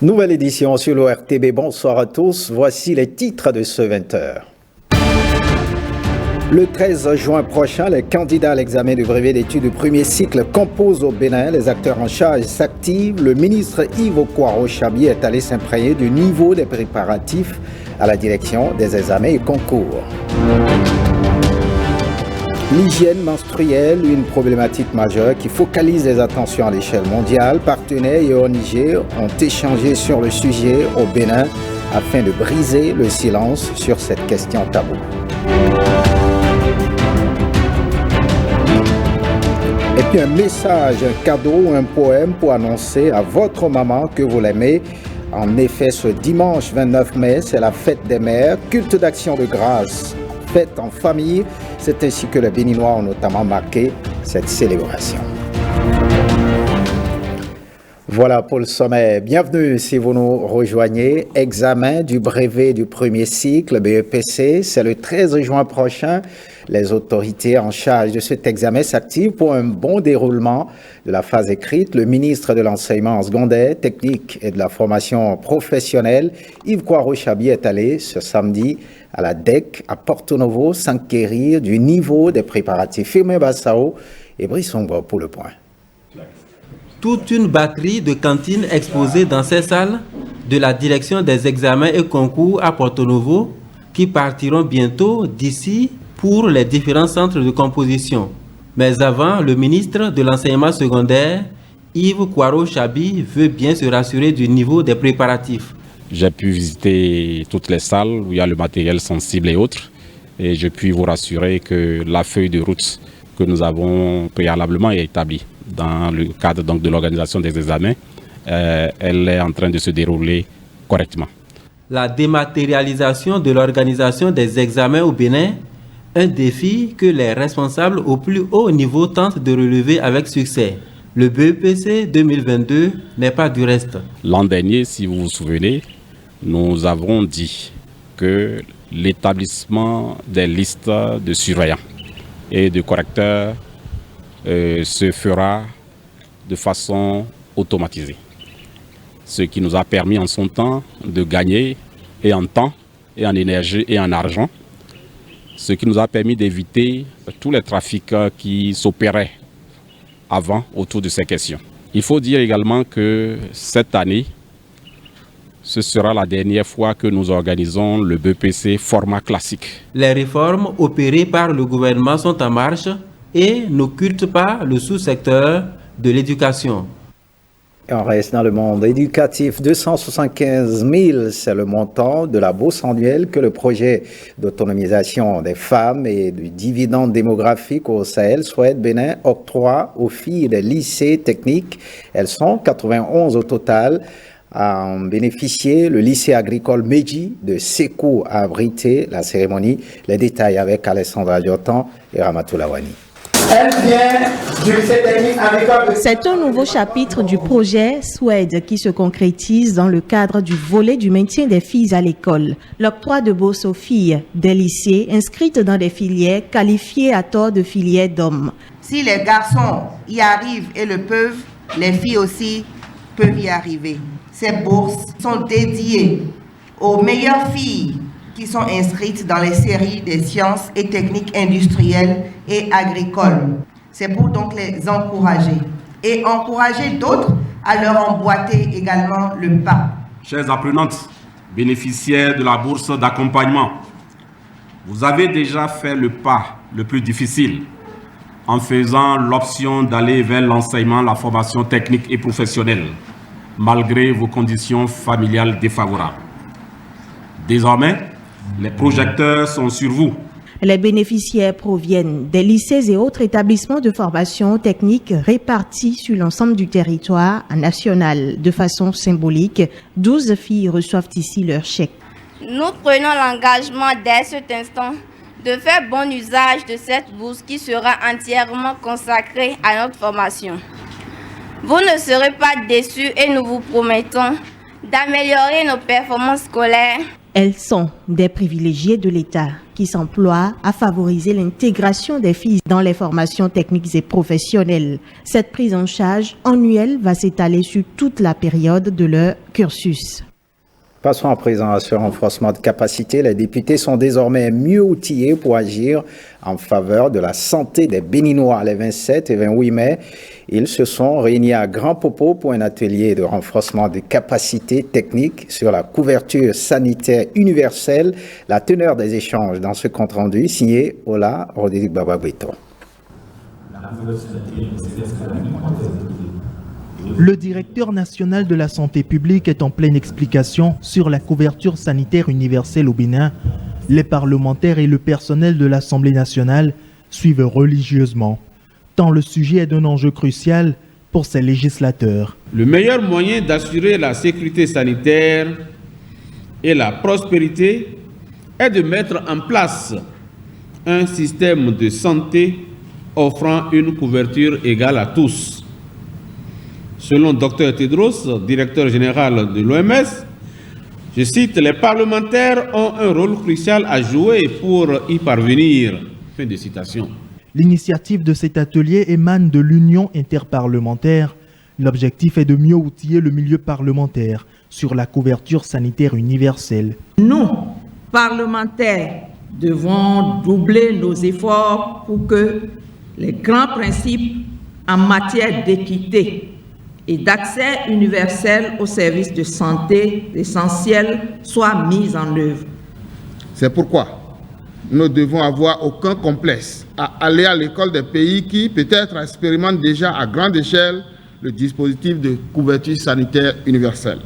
Nouvelle édition sur l'ORTB. Bonsoir à tous. Voici les titres de ce 20h. Le 13 juin prochain, les candidats à l'examen du brevet d'études du premier cycle composent au Bénin. Les acteurs en charge s'activent. Le ministre Yves Okouaro-Chabi est allé s'imprégner du niveau des préparatifs à la direction des examens et concours. L'hygiène menstruelle, une problématique majeure qui focalise les attentions à l'échelle mondiale. Partenaires et ONG ont échangé sur le sujet au Bénin afin de briser le silence sur cette question taboue. Et puis un message, un cadeau, un poème pour annoncer à votre maman que vous l'aimez. En effet, ce dimanche 29 mai, c'est la fête des mères, culte d'action de grâce, fête en famille. C'est ainsi que les Béninois ont notamment marqué cette célébration. Voilà pour le sommet. Bienvenue si vous nous rejoignez. Examen du brevet du premier cycle, BEPC, c'est le 13 juin prochain. Les autorités en charge de cet examen s'activent pour un bon déroulement de la phase écrite. Le ministre de l'Enseignement secondaire, technique et de la formation professionnelle, Yves Okouaro-Chabi, est allé ce samedi à la DEC à Porto Novo s'enquérir du niveau des préparatifs. Firmin Bassao et Brice Ongbo pour le point. Toute une batterie de cantines exposées dans ces salles de la direction des examens et concours à Porto Novo qui partiront bientôt d'ici pour les différents centres de composition. Mais avant, le ministre de l'Enseignement secondaire, Yves Okouaro-Chabi, veut bien se rassurer du niveau des préparatifs. J'ai pu visiter toutes les salles où il y a le matériel sensible et autres. Et je puis vous rassurer que la feuille de route que nous avons préalablement établie dans le cadre donc, de l'organisation des examens, elle est en train de se dérouler correctement. La dématérialisation de l'organisation des examens au Bénin, un défi que les responsables au plus haut niveau tentent de relever avec succès. Le BEPC 2022 n'est pas du reste. L'an dernier, si vous vous souvenez, nous avons dit que l'établissement des listes de surveillants et de correcteurs se fera de façon automatisée. Ce qui nous a permis en son temps de gagner et en temps, et en énergie et en argent. Ce qui nous a permis d'éviter tous les trafics qui s'opéraient avant autour de ces questions. Il faut dire également que cette année, ce sera la dernière fois que nous organisons le BEPC format classique. Les réformes opérées par le gouvernement sont en marche et n'occultent pas le sous-secteur de l'éducation. On reste dans le monde éducatif. 275 000, c'est le montant de la bourse annuelle que le projet d'autonomisation des femmes et du dividende démographique au Sahel souhaite Bénin octroie aux filles des lycées techniques. Elles sont 91 au total. À en bénéficier, le lycée agricole Meji de Sékou a abrité la cérémonie. Les détails avec Alessandra Diotan et Ramatou Lawani. C'est un nouveau chapitre du projet SWED qui se concrétise dans le cadre du volet du maintien des filles à l'école. L'octroi de bourse aux filles des lycées inscrites dans des filières qualifiées à tort de filières d'hommes. Si les garçons y arrivent et le peuvent, les filles aussi peuvent y arriver. Ces bourses sont dédiées aux meilleures filles qui sont inscrites dans les séries des sciences et techniques industrielles et agricoles. C'est pour donc les encourager et encourager d'autres à leur emboîter également le pas. Chères apprenantes, bénéficiaires de la bourse d'accompagnement, vous avez déjà fait le pas le plus difficile en faisant l'option d'aller vers l'enseignement, la formation technique et professionnelle, malgré vos conditions familiales défavorables. Désormais, les projecteurs sont sur vous. Les bénéficiaires proviennent des lycées et autres établissements de formation technique répartis sur l'ensemble du territoire national. De façon symbolique, 12 filles reçoivent ici leur chèque. Nous prenons l'engagement dès cet instant de faire bon usage de cette bourse qui sera entièrement consacrée à notre formation. Vous ne serez pas déçus et nous vous promettons d'améliorer nos performances scolaires Elles sont des privilégiés de l'État qui s'emploient à favoriser l'intégration des filles dans les formations techniques et professionnelles. Cette prise en charge annuelle va s'étaler sur toute la période de leur cursus. Passons à présent à ce renforcement de capacité. Les députés sont désormais mieux outillés pour agir en faveur de la santé des Béninois. Les 27 et 28 mai, ils se sont réunis à Grand Popo pour un atelier de renforcement de capacités techniques sur la couverture sanitaire universelle. La teneur des échanges dans ce compte-rendu signé Ola Rodrigue Bababito. Le directeur national de la santé publique est en pleine explication sur la couverture sanitaire universelle au Bénin. Les parlementaires et le personnel de l'Assemblée nationale suivent religieusement, tant le sujet est d'un enjeu crucial pour ces législateurs. Le meilleur moyen d'assurer la sécurité sanitaire et la prospérité est de mettre en place un système de santé offrant une couverture égale à tous. Selon Dr Tedros, directeur général de l'OMS, je cite, « Les parlementaires ont un rôle crucial à jouer pour y parvenir ». Fin de citation. L'initiative de cet atelier émane de l'Union interparlementaire. L'objectif est de mieux outiller le milieu parlementaire sur la couverture sanitaire universelle. Nous, parlementaires, devons doubler nos efforts pour que les grands principes en matière d'équité et d'accès universel aux services de santé essentiels soient mis en œuvre. C'est pourquoi nous ne devons avoir aucun complexe à aller à l'école des pays qui peut-être expérimentent déjà à grande échelle le dispositif de couverture sanitaire universelle.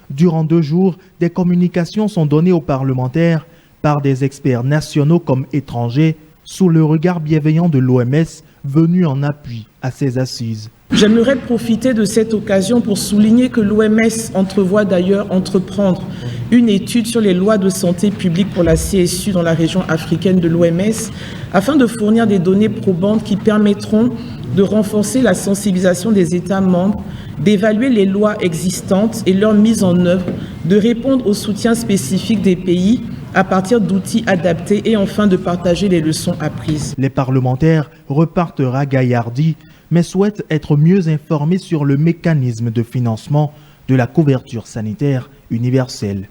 Durant 2 jours, des communications sont données aux parlementaires par des experts nationaux comme étrangers sous le regard bienveillant de l'OMS venu en appui à ces assises. J'aimerais profiter de cette occasion pour souligner que l'OMS entrevoit d'ailleurs entreprendre une étude sur les lois de santé publique pour la CSU dans la région africaine de l'OMS afin de fournir des données probantes qui permettront de renforcer la sensibilisation des États membres, d'évaluer les lois existantes et leur mise en œuvre, de répondre aux soutiens spécifiques des pays à partir d'outils adaptés et enfin de partager les leçons apprises. Les parlementaires repartent ragaillardis, mais souhaitent être mieux informés sur le mécanisme de financement de la couverture sanitaire universelle.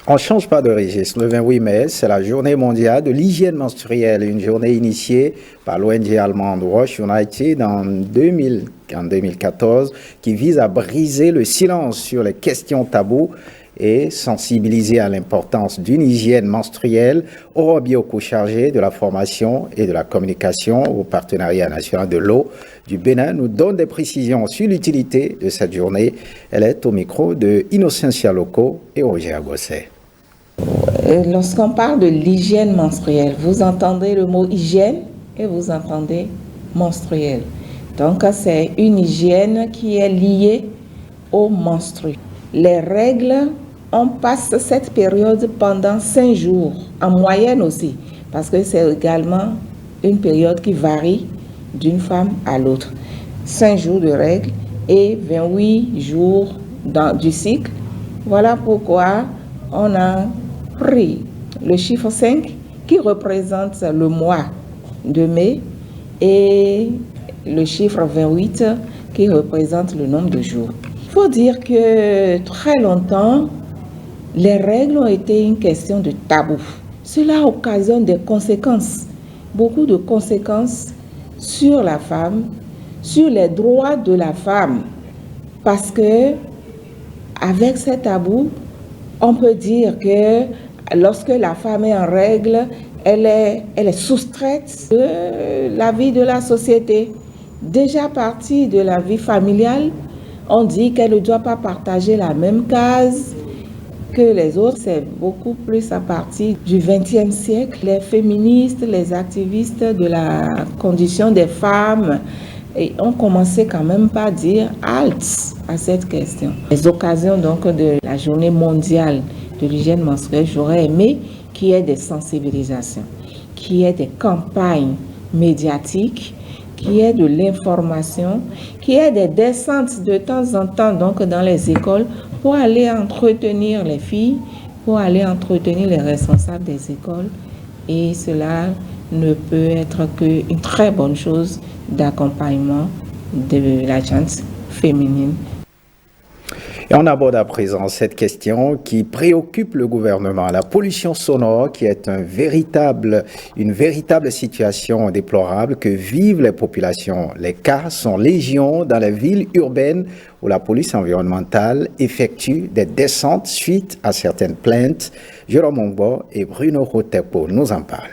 On ne change pas de registre. Le 28 mai, c'est la journée mondiale de l'hygiène menstruelle, une journée initiée par l'ONG allemande Wash United en 2014 qui vise à briser le silence sur les questions tabous et sensibiliser à l'importance d'une hygiène menstruelle. Aura Bioko, chargé de la formation et de la communication au partenariat national de l'eau du Bénin, nous donne des précisions sur l'utilité de cette journée. Elle est au micro de Innocentia Loco et Roger Agosset. Lorsqu'on parle de l'hygiène menstruelle, vous entendez le mot hygiène et vous entendez menstruelle. Donc c'est une hygiène qui est liée au menstru. Les règles, on passe cette période pendant 5 jours, en moyenne aussi, parce que c'est également une période qui varie d'une femme à l'autre. 5 jours de règles et 28 jours du cycle. Voilà pourquoi on a pris le chiffre 5 qui représente le mois de mai et le chiffre 28 qui représente le nombre de jours. Il faut dire que très longtemps, les règles ont été une question de tabou. Cela occasionne des conséquences, beaucoup de conséquences sur la femme, sur les droits de la femme. Parce que, avec ces tabous, on peut dire que lorsque la femme est en règle, elle est soustraite de la vie de la société. Déjà partie de la vie familiale, on dit qu'elle ne doit pas partager la même case que les autres. C'est beaucoup plus à partir du XXe siècle. Les féministes, les activistes de la condition des femmes ont commencé quand même par dire halte à cette question. Les occasions donc de la journée mondiale de l'hygiène menstruelle, j'aurais aimé qu'il y ait des sensibilisations, qu'il y ait des campagnes médiatiques, qu'il y ait de l'information, qu'il y ait des descentes de temps en temps donc dans les écoles pour aller entretenir les filles, pour aller entretenir les responsables des écoles et cela ne peut être qu'une très bonne chose d'accompagnement de la gente féminine. Et on aborde à présent cette question qui préoccupe le gouvernement. La pollution sonore qui est une véritable situation déplorable que vivent les populations. Les cas sont légion dans les villes urbaines où la police environnementale effectue des descentes suite à certaines plaintes. Jérôme Ongbo et Bruno Rotepo nous en parlent.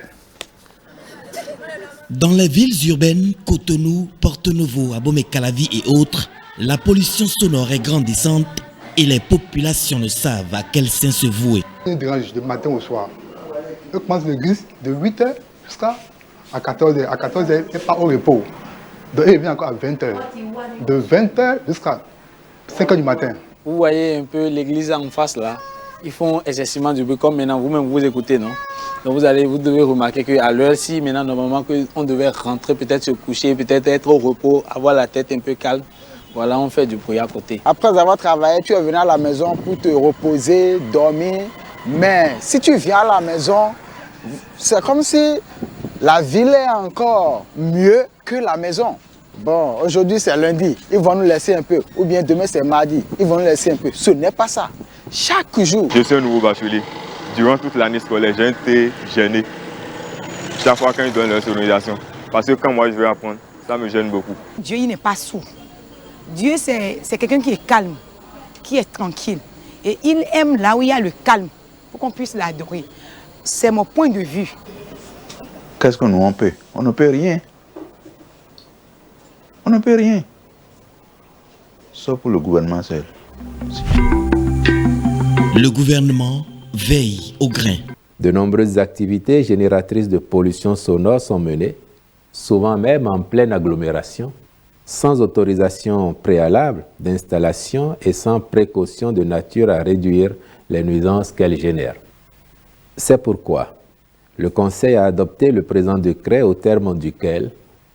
Dans les villes urbaines, Cotonou, Porto-Novo, Abomey-Calavi et autres, la pollution sonore est grandissante et les populations ne savent à quel sein se vouer. Ils dérangent du matin au soir. Eux commencent l'église de 8h jusqu'à 14h. À 14h, ils partent au repos. Donc ils viennent encore à 20h. De 20h jusqu'à 5h du matin. Vous voyez un peu l'église en face là. Ils font excessivement du bruit comme maintenant vous-même vous écoutez, non? Donc vous devez remarquer qu'à l'heure-ci, maintenant normalement on devait rentrer, peut-être se coucher, peut-être être au repos, avoir la tête un peu calme. Voilà, on fait du bruit à côté. Après avoir travaillé, tu es venu à la maison pour te reposer, dormir. Mais si tu viens à la maison, c'est comme si la ville est encore mieux que la maison. Bon, aujourd'hui c'est lundi, ils vont nous laisser un peu. Ou bien demain c'est mardi, ils vont nous laisser un peu. Ce n'est pas ça. Chaque jour. Je suis un nouveau bachelier. Durant toute l'année scolaire, j'ai été gêné. Chaque fois quand ils donnent leur sonorisation. Parce que quand moi je vais apprendre, ça me gêne beaucoup. Dieu, il n'est pas sourd. Dieu, c'est quelqu'un qui est calme, qui est tranquille. Et il aime là où il y a le calme, pour qu'on puisse l'adorer. C'est mon point de vue. Qu'est-ce que nous on peut? On ne peut rien. On ne peut rien. Sauf pour le gouvernement seul. Le gouvernement veille au grain. De nombreuses activités génératrices de pollution sonore sont menées, souvent même en pleine agglomération, sans autorisation préalable d'installation et sans précaution de nature à réduire les nuisances qu'elles génèrent. C'est pourquoi le Conseil a adopté le présent décret au terme duquel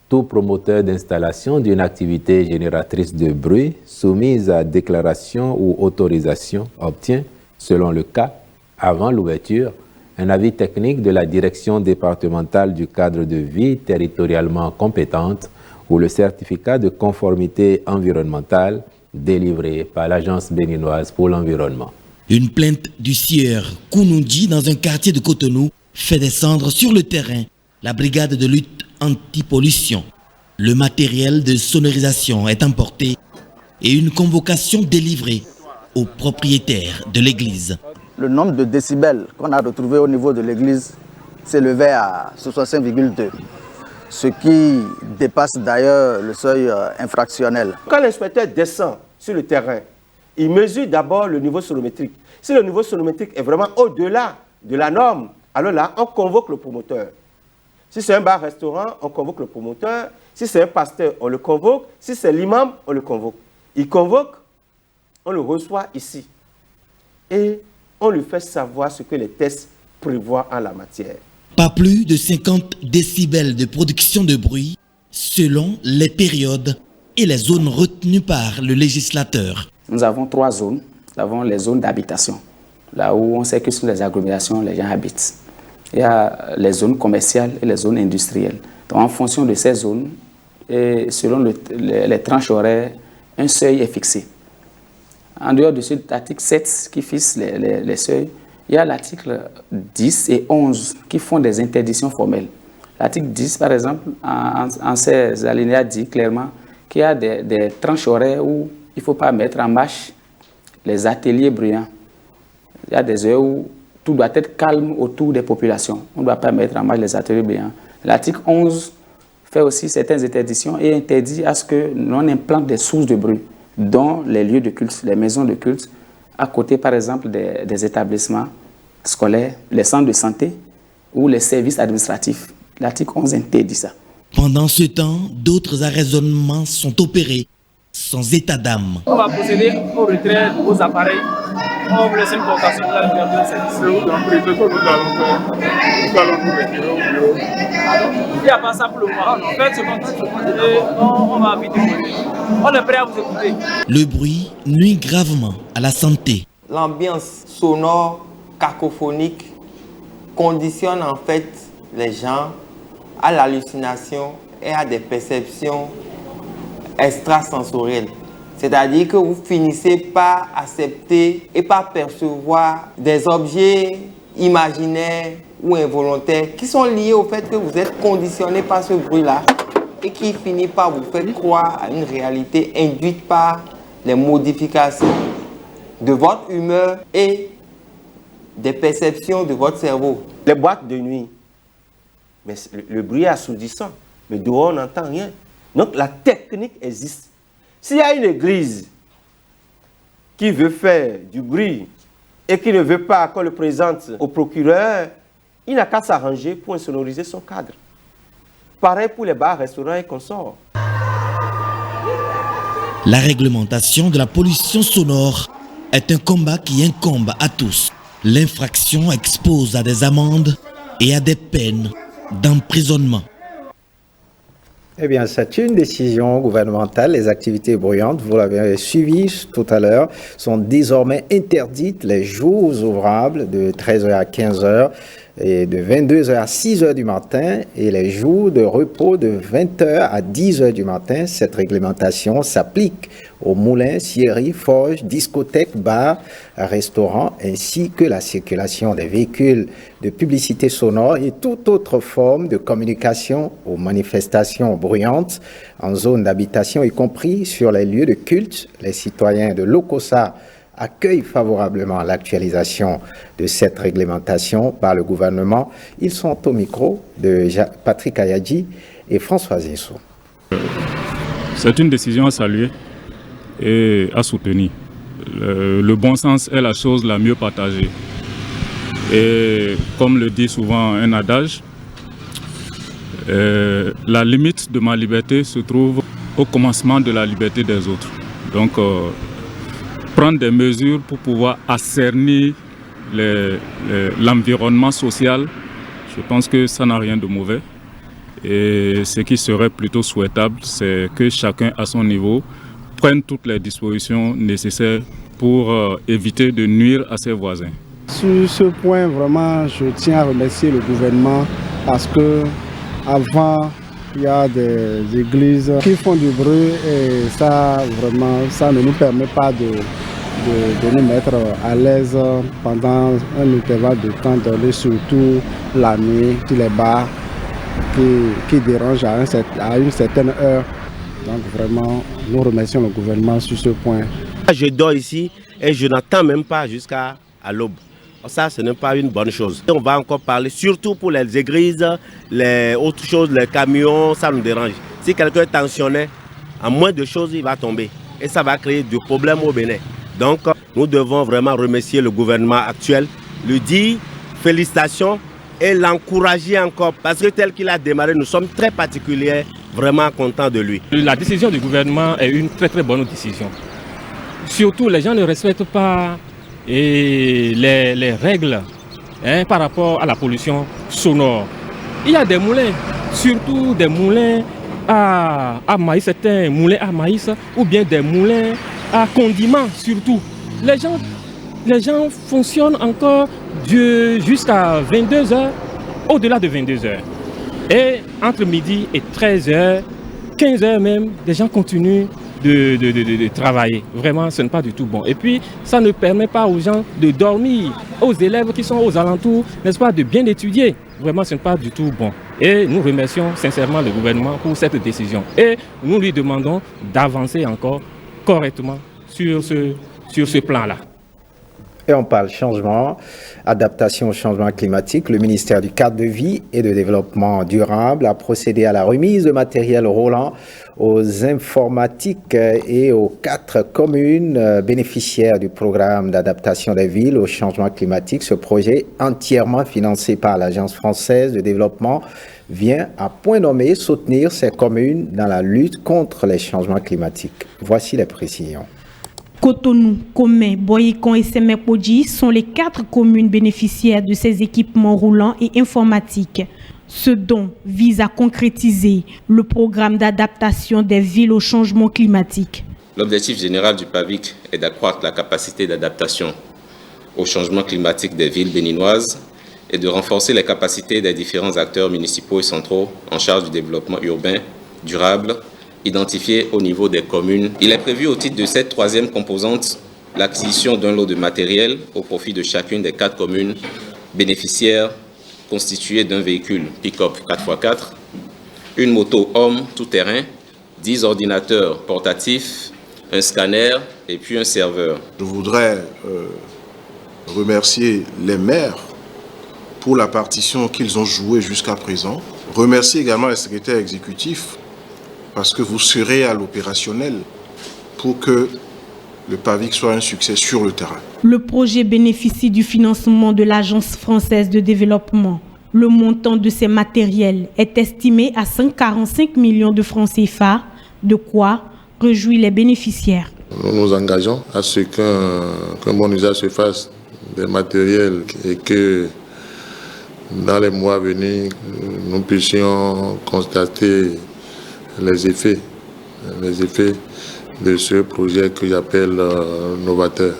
tout promoteur d'installation d'une activité génératrice de bruit soumise à déclaration ou autorisation obtient, selon le cas, avant l'ouverture, un avis technique de la direction départementale du cadre de vie territorialement compétente ou le certificat de conformité environnementale délivré par l'Agence béninoise pour l'environnement. Une plainte du sieur Kounoundji dans un quartier de Cotonou fait descendre sur le terrain la brigade de lutte anti-pollution. Le matériel de sonorisation est emporté et une convocation délivrée aux propriétaires de l'église. Le nombre de décibels qu'on a retrouvé au niveau de l'église s'élevait à 65,2. Ce qui dépasse d'ailleurs le seuil infractionnel. Quand l'inspecteur descend sur le terrain, il mesure d'abord le niveau sonométrique. Si le niveau sonométrique est vraiment au-delà de la norme, alors là, on convoque le promoteur. Si c'est un bar-restaurant, on convoque le promoteur. Si c'est un pasteur, on le convoque. Si c'est l'imam, on le convoque. Il convoque, on le reçoit ici. Et on lui fait savoir ce que les tests prévoient en la matière. Pas plus de 50 décibels de production de bruit selon les périodes et les zones retenues par le législateur. Nous avons 3 zones. Nous avons les zones d'habitation, là où on sait que sur les agglomérations, les gens habitent. Il y a les zones commerciales et les zones industrielles. Donc, en fonction de ces zones, et selon les tranches horaires, un seuil est fixé. En dehors de cet article 7 qui fixe les seuils, il y a l'article 10 et 11 qui font des interdictions formelles. L'article 10, par exemple, en ces alinéas dit clairement qu'il y a des tranches horaires où il ne faut pas mettre en marche les ateliers bruyants. Il y a des heures où tout doit être calme autour des populations. On ne doit pas mettre en marche les ateliers bruyants. L'article 11 fait aussi certaines interdictions et interdit à ce que l'on implante des sources de bruit dans les lieux de culte, les maisons de culte, à côté par exemple des établissements scolaires, les centres de santé ou les services administratifs. L'article 11 interdit ça. Pendant ce temps, d'autres arraisonnements sont opérés sans état d'âme. On va procéder au retrait de vos appareils. On va vous laisser une convocation de la liberté de service. C'est où dans le nous allons nous retirer au bureau. Il n'y a pas ça pour le moment. Faites ce qu'on et on va vite écouter. On est prêt à vous écouter. Le bruit nuit gravement à la santé. L'ambiance sonore cacophoniques conditionnent en fait les gens à l'hallucination et à des perceptions extrasensorielles. C'est-à-dire que vous finissez par accepter et par percevoir des objets imaginaires ou involontaires qui sont liés au fait que vous êtes conditionné par ce bruit-là et qui finit par vous faire croire à une réalité induite par les modifications de votre humeur et des perceptions de votre cerveau. Les boîtes de nuit, mais le bruit est assourdissant, mais dehors on n'entend rien. Donc la technique existe. S'il y a une église qui veut faire du bruit et qui ne veut pas qu'on le présente au procureur, il n'a qu'à s'arranger pour insonoriser son cadre. Pareil pour les bars, restaurants et consorts. La réglementation de la pollution sonore est un combat qui incombe à tous. L'infraction expose à des amendes et à des peines d'emprisonnement. Eh bien, c'est une décision gouvernementale. Les activités bruyantes, vous l'avez suivi tout à l'heure, sont désormais interdites les jours ouvrables de 13h à 15h et de 22h à 6h du matin et les jours de repos de 20h à 10h du matin. Cette réglementation s'applique aux moulins, scieries, forges, discothèques, bars, restaurants, ainsi que la circulation des véhicules de publicité sonore et toute autre forme de communication aux manifestations bruyantes en zone d'habitation, y compris sur les lieux de culte. Les citoyens de l'OCOSA accueillent favorablement l'actualisation de cette réglementation par le gouvernement. Ils sont au micro de Patrick Ayadji et François Zinsou. C'est une décision à saluer et à soutenir. Le bon sens est la chose la mieux partagée. Et comme le dit souvent un adage, la limite de ma liberté se trouve au commencement de la liberté des autres. Donc, prendre des mesures pour pouvoir assainir l'environnement social, je pense que ça n'a rien de mauvais. Et ce qui serait plutôt souhaitable, c'est que chacun à son niveau prenne toutes les dispositions nécessaires pour éviter de nuire à ses voisins. Sur ce point, vraiment, je tiens à remercier le gouvernement parce que avant, il y a des églises qui font du bruit et ça, vraiment, ça ne nous permet pas de nous mettre à l'aise pendant un intervalle de temps donné, surtout la nuit, tous les bars qui dérangent à une certaine heure. Donc vraiment, nous remercions le gouvernement sur ce point. Je dors ici et je n'attends même pas jusqu'à l'aube. Ça, ce n'est pas une bonne chose. On va encore parler, surtout pour les églises, les autres choses, les camions, ça nous dérange. Si quelqu'un est tensionné, en moins de choses, il va tomber. Et ça va créer du problème au Bénin. Donc, nous devons vraiment remercier le gouvernement actuel, lui dire félicitations et l'encourager encore. Parce que tel qu'il a démarré, nous sommes très particuliers, vraiment contents de lui. La décision du gouvernement est une très bonne décision. Surtout, les gens ne respectent pas les règles par rapport à la pollution sonore. Il y a des moulins, surtout des moulins à maïs, certains moulins à maïs ou bien des moulins à condiments surtout. Les gens fonctionnent encore jusqu'à 22h, au-delà de 22h. Et entre midi et 13h, 15h même, les gens continuent de travailler. Vraiment, ce n'est pas du tout bon. Et puis, ça ne permet pas aux gens de dormir, aux élèves qui sont aux alentours, n'est-ce pas, de bien étudier. Vraiment, ce n'est pas du tout bon. Et nous remercions sincèrement le gouvernement pour cette décision. Et nous lui demandons d'avancer encore correctement sur ce plan-là. Et on parle changement, adaptation au changement climatique. Le ministère du Cadre de vie et de développement durable a procédé à la remise de matériel roulant aux informatiques et aux 4 communes bénéficiaires du programme d'adaptation des villes au changement climatique. Ce projet, entièrement financé par l'Agence française de développement, vient à point nommé soutenir ces communes dans la lutte contre les changements climatiques. Voici les précisions. Cotonou, Komé, Boyikon et Semekpodji sont les 4 communes bénéficiaires de ces équipements roulants et informatiques. Ce don vise à concrétiser le programme d'adaptation des villes au changement climatique. L'objectif général du PAVIC est d'accroître la capacité d'adaptation au changement climatique des villes béninoises et de renforcer les capacités des différents acteurs municipaux et centraux en charge du développement urbain durable, identifiés au niveau des communes. Il est prévu au titre de cette troisième composante l'acquisition d'un lot de matériel au profit de chacune des 4 communes bénéficiaires constituées d'un véhicule pick-up 4x4, une moto homme tout-terrain, 10 ordinateurs portatifs, un scanner et puis un serveur. Je voudrais remercier les maires pour la partition qu'ils ont jouée jusqu'à présent. Remercier également les secrétaires exécutifs parce que vous serez à l'opérationnel pour que le PAVIC soit un succès sur le terrain. Le projet bénéficie du financement de l'Agence française de développement. Le montant de ces matériels est estimé à 145 millions de francs CFA, de quoi réjouir les bénéficiaires. Nous nous engageons à ce qu'un bon usage se fasse des matériels et que dans les mois à venir, nous puissions constater les effets de ce projet que j'appelle novateur.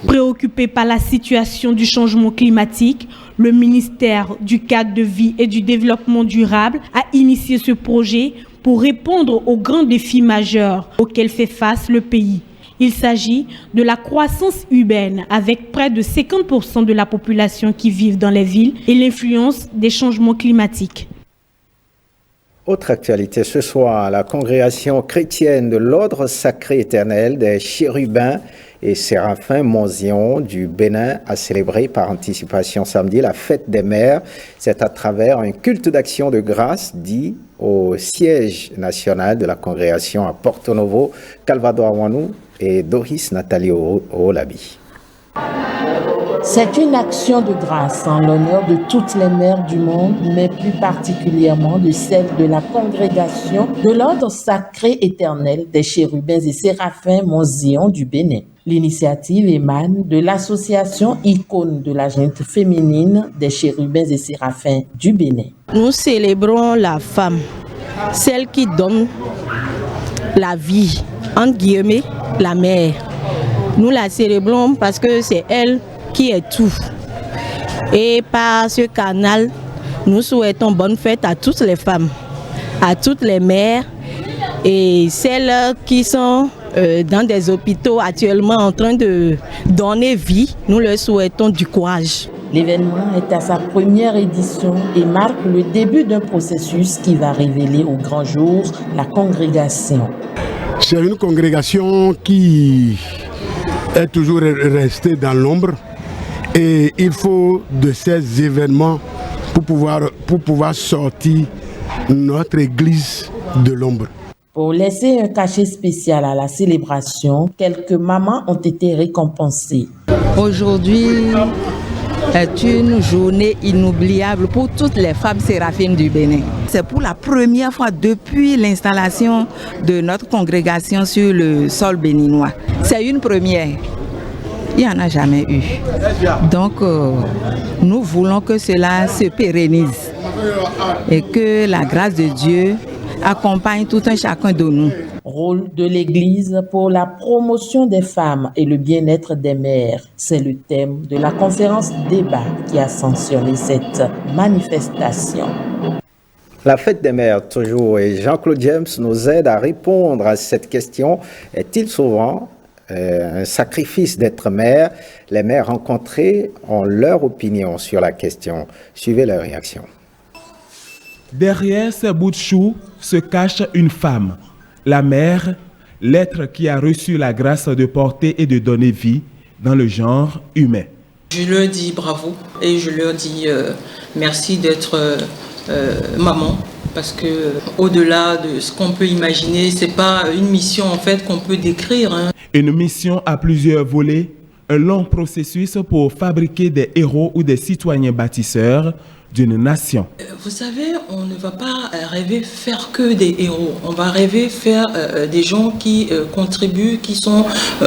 Préoccupé par la situation du changement climatique, le ministère du Cadre de vie et du Développement durable a initié ce projet pour répondre aux grands défis majeurs auxquels fait face le pays. Il s'agit de la croissance urbaine avec près de 50% de la population qui vit dans les villes et l'influence des changements climatiques. Autre actualité ce soir, la congrégation chrétienne de l'Ordre sacré éternel des chérubins et séraphins Monzion du Bénin a célébré par anticipation samedi la fête des mères. C'est à travers un culte d'action de grâce dit au siège national de la congrégation à Porto Novo, Calvados-Ouanou et Doris Nathalie Olabi. C'est une action de grâce en l'honneur de toutes les mères du monde, mais plus particulièrement de celles de la congrégation de l'Ordre sacré éternel des chérubins et séraphins Monzion du Bénin. L'initiative émane de l'association Icône de la gente féminine des chérubins et séraphins du Bénin. Nous célébrons la femme, celle qui donne la vie, entre guillemets, la mère. Nous la célébrons parce que c'est elle qui est tout. Et par ce canal, nous souhaitons bonne fête à toutes les femmes, à toutes les mères et celles qui sont dans des hôpitaux actuellement en train de donner vie. Nous leur souhaitons du courage. L'événement est à sa première édition et marque le début d'un processus qui va révéler au grand jour la congrégation. C'est une congrégation qui est toujours restée dans l'ombre. Et il faut de ces événements pour pouvoir sortir notre église de l'ombre. Pour laisser un cachet spécial à la célébration, quelques mamans ont été récompensées. Aujourd'hui est une journée inoubliable pour toutes les femmes séraphines du Bénin. C'est pour la première fois depuis l'installation de notre congrégation sur le sol béninois. C'est une première. Il n'y en a jamais eu. Donc, nous voulons que cela se pérennise et que la grâce de Dieu accompagne tout un chacun de nous. Rôle de l'Église pour la promotion des femmes et le bien-être des mères. C'est le thème de la conférence débat qui a sanctionné cette manifestation. La fête des mères, toujours, et Jean-Claude James nous aide à répondre à cette question. Est-il souvent un sacrifice d'être mère? Les mères rencontrées ont leur opinion sur la question. Suivez leur réaction. Derrière ces bouts de chou se cache une femme, la mère, l'être qui a reçu la grâce de porter et de donner vie dans le genre humain. Je leur dis bravo et je leur dis merci d'être maman. Parce que au-delà de ce qu'on peut imaginer, c'est pas une mission en fait qu'on peut décrire. Une mission à plusieurs volets, un long processus pour fabriquer des héros ou des citoyens bâtisseurs, d'une nation. Vous savez, on ne va pas rêver faire que des héros. On va rêver faire des gens qui contribuent, qui sont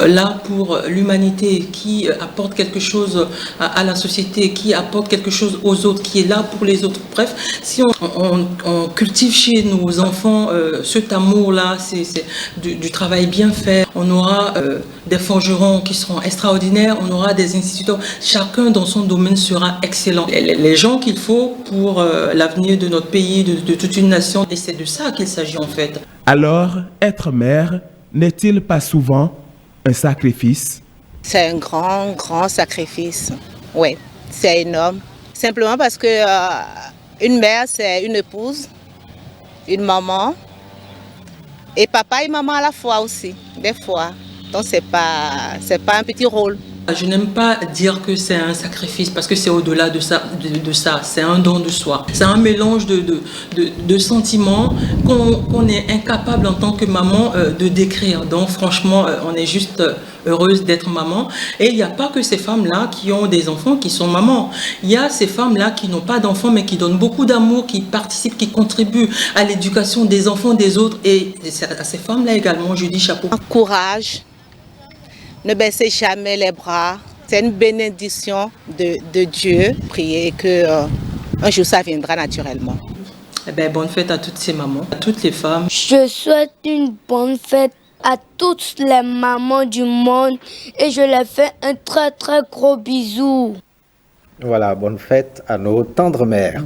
là pour l'humanité, qui apportent quelque chose à la société, qui apportent quelque chose aux autres, qui est là pour les autres. Bref, si on cultive chez nos enfants cet amour-là, c'est du travail bien fait, on aura des forgerons qui seront extraordinaires, on aura des instituteurs, chacun dans son domaine sera excellent. Les gens qu'il faut pour l'avenir de notre pays, de toute une nation, et c'est de ça qu'il s'agit en fait. Alors, être mère n'est-il pas souvent un sacrifice? C'est un grand sacrifice. Oui, c'est énorme. Simplement parce que une mère, c'est une épouse, une maman, et papa et maman à la fois aussi, des fois. Donc c'est pas un petit rôle. Je n'aime pas dire que c'est un sacrifice parce que c'est au-delà de ça, c'est un don de soi. C'est un mélange de sentiments qu'on est incapable en tant que maman de décrire. Donc franchement, on est juste heureuse d'être maman. Et il n'y a pas que ces femmes-là qui ont des enfants qui sont mamans. Il y a ces femmes-là qui n'ont pas d'enfants mais qui donnent beaucoup d'amour, qui participent, qui contribuent à l'éducation des enfants des autres. Et à ces femmes-là également, je dis chapeau. Courage. Ne baissez jamais les bras. C'est une bénédiction de Dieu. Priez que un jour ça viendra naturellement. Eh bien, bonne fête à toutes ces mamans, à toutes les femmes. Je souhaite une bonne fête à toutes les mamans du monde et je leur fais un très gros bisou. Voilà, bonne fête à nos tendres mères.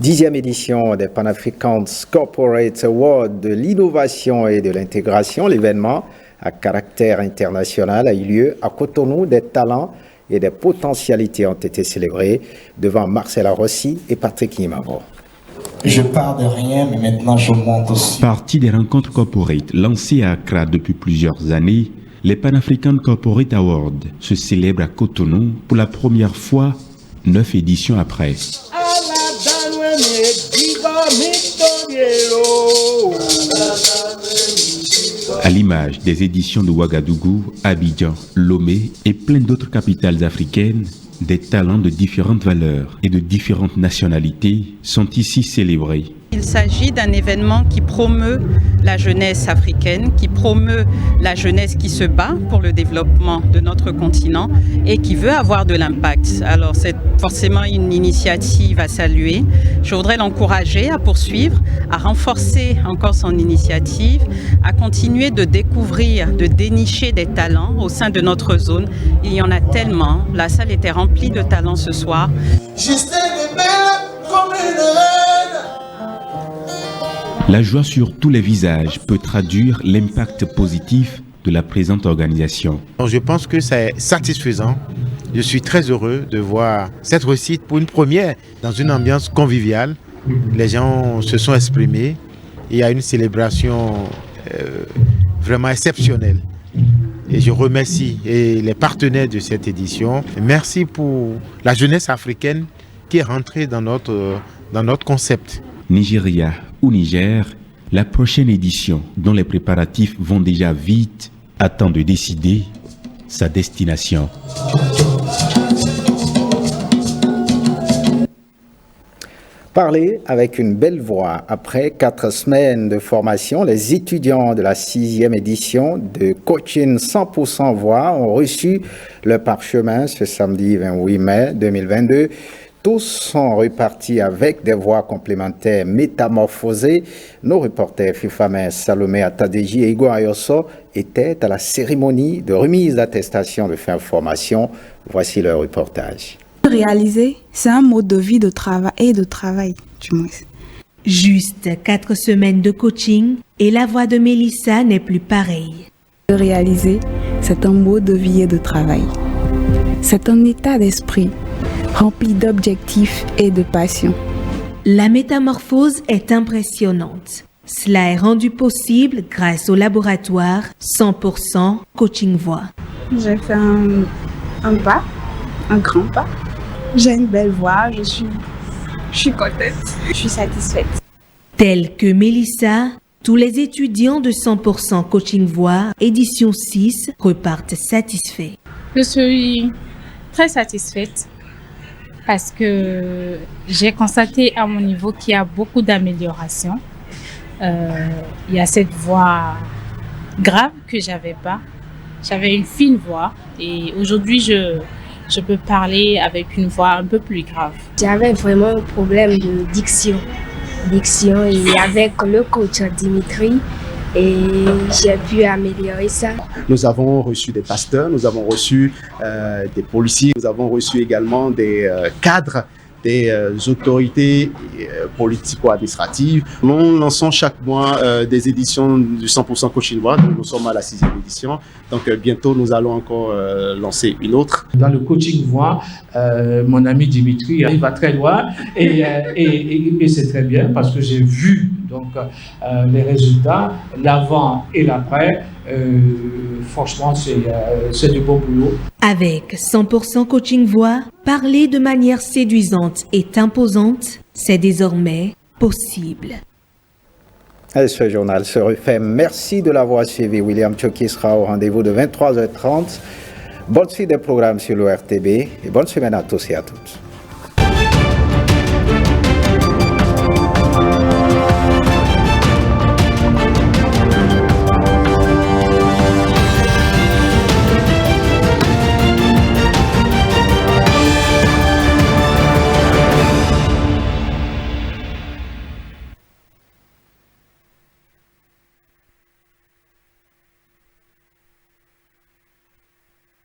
10e édition des Pan African Corporate Awards de l'innovation et de l'intégration. L'événement à caractère international a eu lieu à Cotonou. Des talents et des potentialités ont été célébrés devant Marcela Rossi et Patrick Nimavo. Je pars de rien, mais maintenant je monte aussi. Partie des rencontres corporate lancées à Accra depuis plusieurs années, les Pan African Corporate Awards se célèbrent à Cotonou pour la première fois 9 éditions après. À l'image des éditions de Ouagadougou, Abidjan, Lomé et plein d'autres capitales africaines, des talents de différentes valeurs et de différentes nationalités sont ici célébrés. Il s'agit d'un événement qui promeut la jeunesse africaine, qui promeut la jeunesse qui se bat pour le développement de notre continent et qui veut avoir de l'impact. Alors c'est forcément une initiative à saluer. Je voudrais l'encourager à poursuivre, à renforcer encore son initiative, à continuer de découvrir, de dénicher des talents au sein de notre zone. Il y en a tellement. La salle était remplie de talents ce soir. J'étais belle comme une reine. La joie sur tous les visages peut traduire l'impact positif de la présente organisation. Je pense que c'est satisfaisant. Je suis très heureux de voir cette réussite pour une première dans une ambiance conviviale. Les gens se sont exprimés. Il y a une célébration vraiment exceptionnelle. Et je remercie les partenaires de cette édition. Merci pour la jeunesse africaine qui est rentrée dans notre concept. Nigeria ou Niger, la prochaine édition, dont les préparatifs vont déjà vite, attend de décider sa destination. Parler avec une belle voix. Après 4 semaines de formation, les étudiants de la 6e édition de Coaching 100% Voix ont reçu le parchemin ce samedi 28 mai 2022. Tous sont repartis avec des voix complémentaires métamorphosées. Nos reporters FIFAMES Salomé Atadeji et Igor Ayoso étaient à la cérémonie de remise d'attestation de fin de formation. Voici leur reportage. Réaliser, c'est un mode de vie de travail du moins. Juste 4 semaines de coaching et la voix de Mélissa n'est plus pareille. Réaliser, c'est un mode de vie et de travail. C'est un état d'esprit rempli d'objectifs et de passion. La métamorphose est impressionnante. Cela est rendu possible grâce au laboratoire 100% Coaching Voix. J'ai fait un pas, un grand pas. J'ai une belle voix, je suis contente, je suis satisfaite. Tel que Mélissa, tous les étudiants de 100% Coaching Voix, édition 6, repartent satisfaits. Je suis très satisfaite parce que j'ai constaté à mon niveau qu'il y a beaucoup d'améliorations. Il y a cette voix grave que j'avais pas. J'avais une fine voix et aujourd'hui je peux parler avec une voix un peu plus grave. J'avais vraiment un problème de diction et avec le coach Dimitri et j'ai pu améliorer ça. Nous avons reçu des pasteurs, nous avons reçu des policiers, nous avons reçu également des cadres, des autorités politico-administratives. Nous lançons chaque mois des éditions du 100% Coaching Voix. Nous sommes à la 6e édition. Donc bientôt, nous allons encore lancer une autre. Dans le Coaching Voix, mon ami Dimitri, il va très loin et c'est très bien parce que j'ai vu donc, les résultats, l'avant et l'après. Franchement, c'est du bon boulot. Avec 100% Coaching Voix, parler de manière séduisante et imposante, c'est désormais possible. Et ce journal se refait. Merci de l'avoir suivi. William Tchoki sera au rendez-vous de 23h30. Bonne suite des programmes sur le RTB et bonne semaine à tous et à toutes.